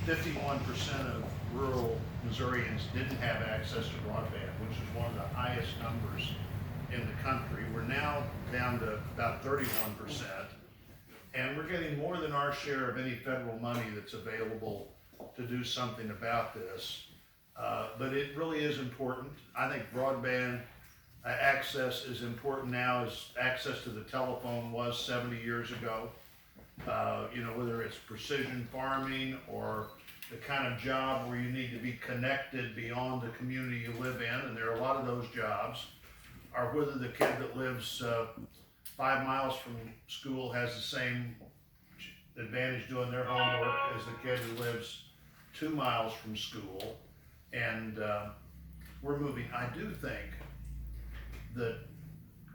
51% of rural Missourians didn't have access to broadband, which is one of the highest numbers in the country. We're now down to about 31%, and we're getting more than our share of any federal money that's available to do something about this. But it really is important. I think broadband access is important now as access to the telephone was 70 years ago. Whether it's precision farming or the kind of job where you need to be connected beyond the community you live in, and there are a lot of those jobs, or whether the kid that lives 5 miles from school has the same advantage doing their homework as the kid who lives 2 miles from school. And we're moving. I do think that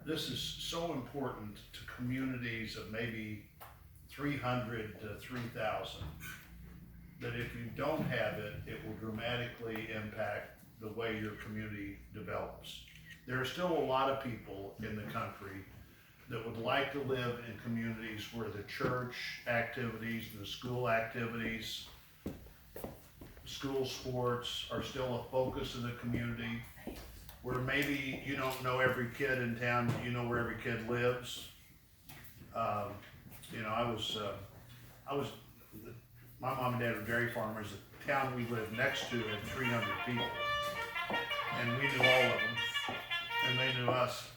this is so important to communities of maybe 300 to 3,000, that if you don't have it, it will dramatically impact the way your community develops. There are still a lot of people in the country that would like to live in communities where the church activities, the school activities, school sports are still a focus of the community, where maybe you don't know every kid in town, but you know where every kid lives. My mom and dad were dairy farmers. The town we lived next to had 300 people, and we knew all of them, and they knew us.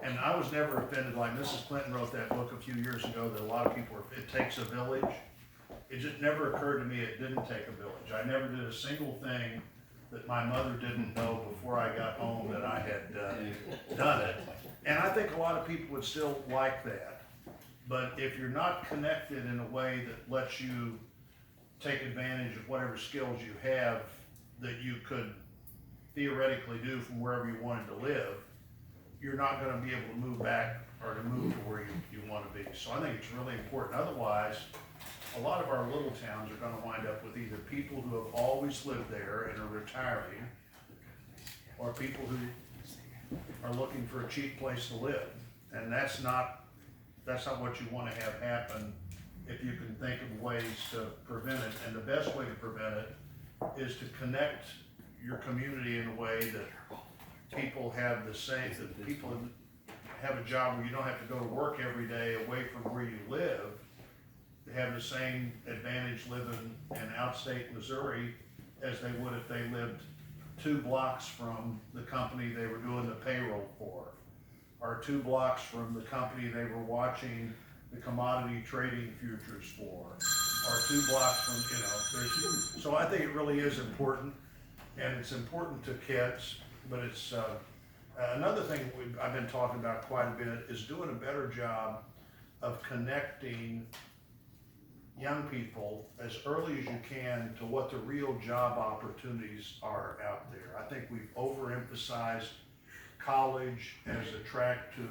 And I was never offended, like Mrs. Clinton wrote that book a few years ago that a lot of people are, it takes a village. It just never occurred to me it didn't take a village. I never did a single thing that my mother didn't know before I got home that I had done it. And I think a lot of people would still like that. But if you're not connected in a way that lets you take advantage of whatever skills you have that you could theoretically do from wherever you wanted to live, you're not gonna be able to move back or to move to where you wanna be. So I think it's really important. Otherwise, a lot of our little towns are gonna wind up with either people who have always lived there and are retiring, or people who are looking for a cheap place to live. And that's not what you wanna have happen if you can think of ways to prevent it. And the best way to prevent it is to connect your community in a way that people have the same, that people have a job where you don't have to go to work every day away from where you live. They have the same advantage living in outstate Missouri as they would if they lived 2 blocks from the company they were doing the payroll for, or 2 blocks from the company they were watching the commodity trading futures for, or 2 blocks from, so I think it really is important, and it's important to kids, but it's, another thing I've been talking about quite a bit is doing a better job of connecting young people as early as you can to what the real job opportunities are out there. I think we've overemphasized college as a track to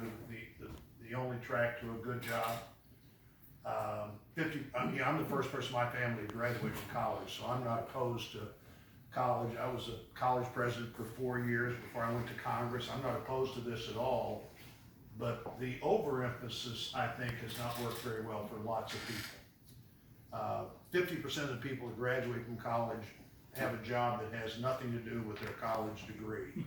the only track to a good job. I'm the first person in my family to graduate from college, so I'm not opposed to college. I was a college president for 4 years before I went to Congress. I'm not opposed to this at all, but the overemphasis, I think, has not worked very well for lots of people. 50% of the people that graduate from college have a job that has nothing to do with their college degree.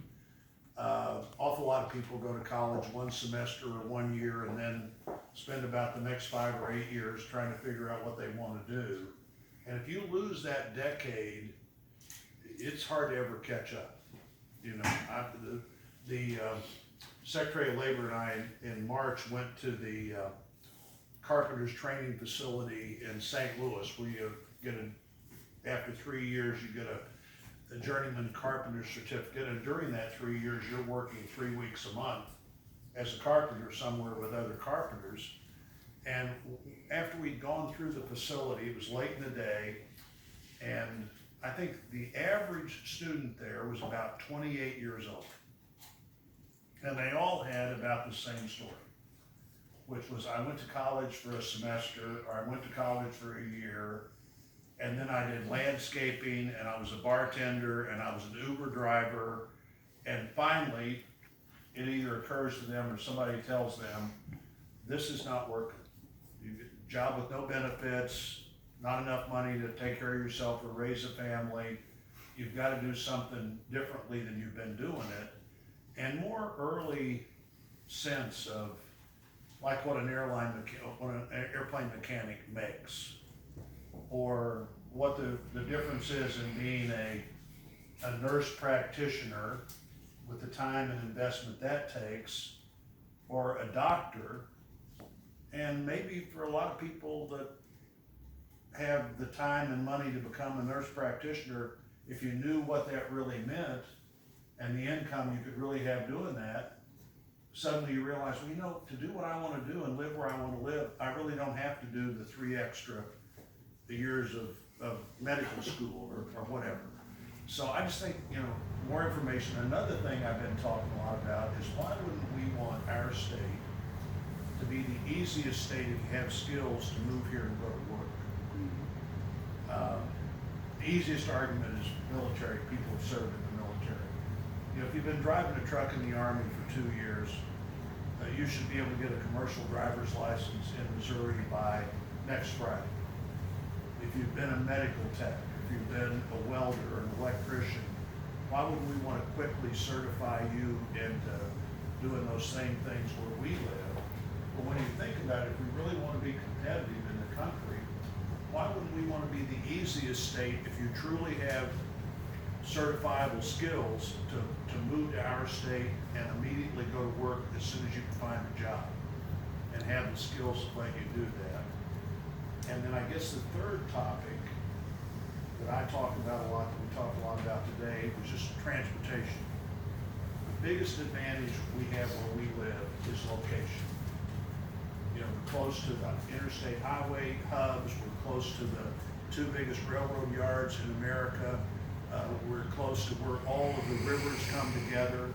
Awful lot of people go to college 1 semester or 1 year and then spend about the next 5 or 8 years trying to figure out what they want to do. And if you lose that decade, it's hard to ever catch up. The Secretary of Labor and I in March went to the carpenters training facility in St. Louis, where you get after 3 years, you get a journeyman carpenter certificate, and during that 3 years, you're working 3 weeks a month as a carpenter somewhere with other carpenters. And after we'd gone through the facility, it was late in the day, and I think the average student there was about 28 years old. And they all had about the same story, which was, I went to college for a semester, or I went to college for a year, and then I did landscaping, and I was a bartender, and I was an Uber driver, and finally, it either occurs to them or somebody tells them, this is not working. You get a job with no benefits, not enough money to take care of yourself or raise a family, you've gotta do something differently than you've been doing it. And more early sense of, like what an airplane mechanic makes, or what the difference is in being a nurse practitioner with the time and investment that takes, or a doctor. And maybe for a lot of people that have the time and money to become a nurse practitioner, if you knew what that really meant and the income you could really have doing that, suddenly you realize, well, you know, to do what I wanna do and live where I wanna live, I really don't have to do the 3 extra years of medical school or whatever. So I just think, you know, more information. Another thing I've been talking a lot about is, why wouldn't we want our state to be the easiest state if you have skills to move here and go to work? The easiest argument is military, people who served in the military. You know, if you've been driving a truck in the Army for 2 years, you should be able to get a commercial driver's license in Missouri by next Friday. If you've been a medical tech, if you've been a welder or an electrician, why wouldn't we want to quickly certify you into doing those same things where we live? But when you think about it, if we really want to be competitive in the country, why wouldn't we want to be the easiest state if you truly have certifiable skills to move to our state and immediately go to work as soon as you can find a job and have the skills to let you do that? And then I guess the third topic that I talked about a lot, that we talked a lot about today, was just transportation. The biggest advantage we have where we live is location. You know, we're close to the interstate highway hubs, we're close to the 2 biggest railroad yards in America, we're close to where all of the rivers come together.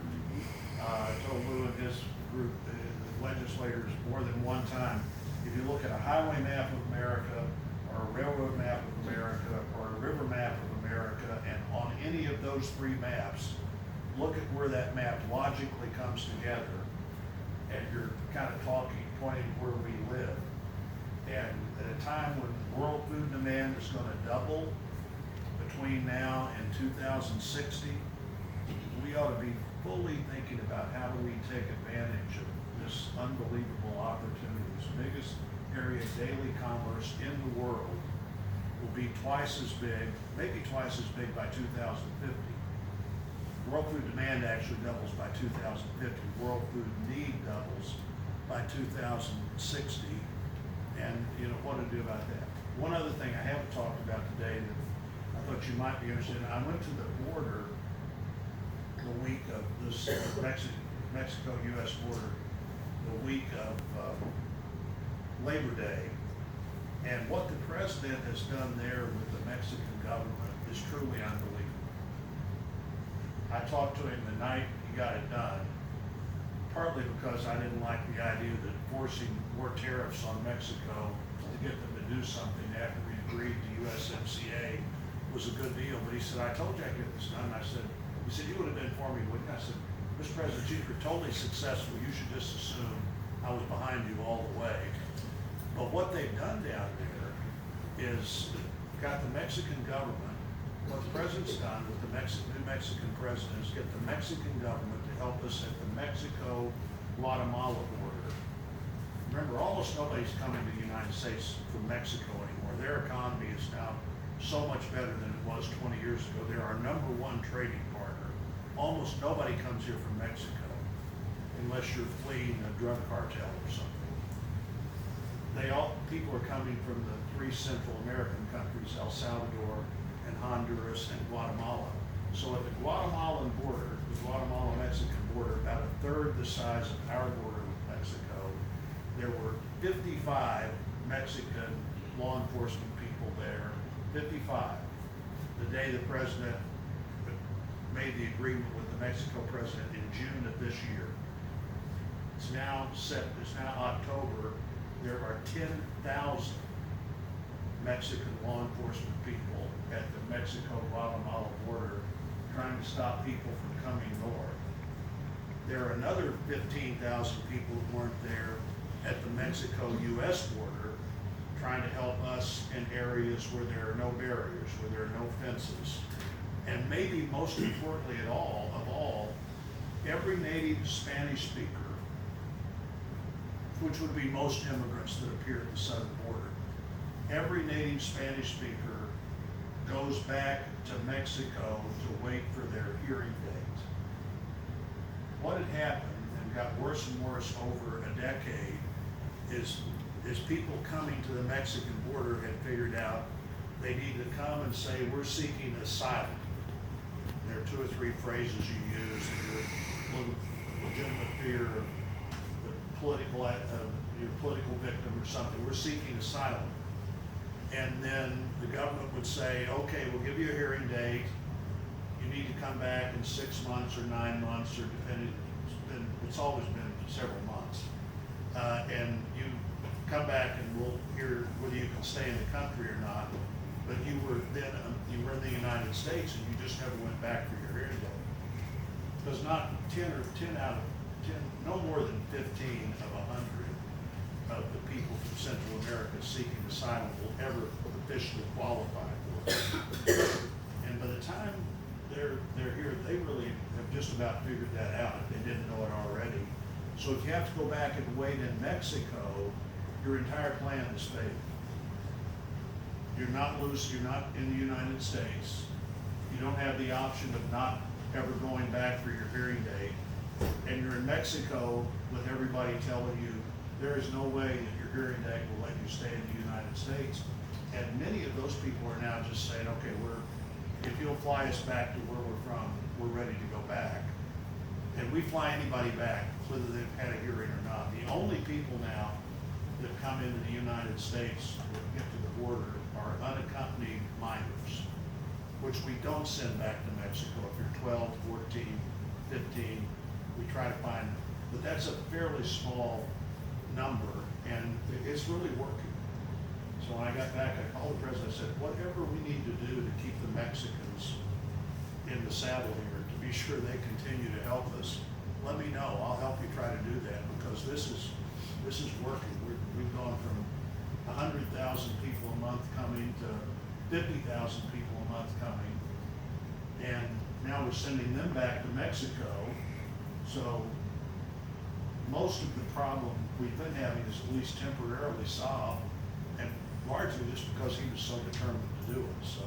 I told Lou and his group, the legislators, more than one time, if you look at a highway map of America, or a railroad map of America, or a river map of America, and on any of those 3 maps, look at where that map logically comes together, and you're kind of pointing where we live. And at a time when world food demand is gonna double between now and 2060, we ought to be fully thinking about how do we take advantage of this unbelievable opportunity. The biggest area of daily commerce in the world will be twice as big, maybe twice as big by 2050. World food demand actually doubles by 2050. World food need doubles by 2060. And you know, what to do about that. One other thing I haven't talked about today that I thought you might be interested in, I went to the border the week of this Mexico-US border, the week of Labor Day, and what the president has done there with the Mexican government is truly unbelievable. I talked to him the night he got it done, partly because I didn't like the idea that forcing more tariffs on Mexico to get them to do something after we agreed to USMCA was a good deal. But he said, I told you I'd get this done. He said, you would have been for me, wouldn't you? I said, Mr. President, you were totally successful. You should just assume I was behind you all the way. But what they've done down there is got the Mexican government, what the president's done with the new Mexican president is get the Mexican government to help us at the Mexico-Guatemala border. Remember, almost nobody's coming to the United States from Mexico anymore. Their economy is now so much better than it was 20 years ago. They're our #1 trading partner. Almost nobody comes here from Mexico unless you're fleeing a drug cartel or something. People are coming from the 3 Central American countries, El Salvador and Honduras and Guatemala. So at the Guatemalan border, the Guatemala-Mexican border, about 1/3 the size of our border with Mexico, there were 55 Mexican law enforcement people there, 55, the day the president made the agreement with the Mexico president in June of this year. It's now October. There are 10,000 Mexican law enforcement people at the Mexico-Guatemala border trying to stop people from coming north. There are another 15,000 people who weren't there at the Mexico-US border trying to help us in areas where there are no barriers, where there are no fences. And maybe most importantly of all, every native Spanish speaker, which would be most immigrants that appear at the southern border, every native Spanish speaker goes back to Mexico to wait for their hearing date. What had happened and got worse and worse over a decade is people coming to the Mexican border had figured out they need to come and say, we're seeking asylum. There are 2 or 3 phrases you use, legitimate fear of the your political victim or something. We're seeking asylum. And then the government would say, okay, we'll give you a hearing date. You need to come back in 6 months or 9 months, or depending, it's always been several months. And you come back and we'll hear whether you can stay in the country or not. But you were in the United States and you just never went back for your hearing date. Because not 10 out of 10, no more than 15 of 100 of the people from Central America seeking asylum will ever officially qualify for it. And by the time they're here, they really have just about figured that out if they didn't know it already. So if you have to go back and wait in Mexico, your entire plan is failed. You're not in the United States. You don't have the option of not ever going back for your hearing date. And you're in Mexico with everybody telling you there is no way that your hearing date will let you stay in the United States. And many of those people are now just saying, okay, if you'll fly us back to where we're from, we're ready to go back. And we fly anybody back, whether they've had a hearing or not. The only people now that come into the United States that get to the border are unaccompanied minors, which we don't send back to Mexico. If you're 12, 14, 15, we try to find, but that's a fairly small number, and it's really working. So when I got back, I called the president, I said, whatever we need to do to keep the Mexicans in the saddle here, to be sure they continue to help us, let me know. I'll help you try to do that, because this is working. We've gone from 100,000 people a month coming to 50,000 people a month coming, and now we're sending them back to Mexico. So most of the problem we've been having is at least temporarily solved, and largely just because he was so determined to do it. So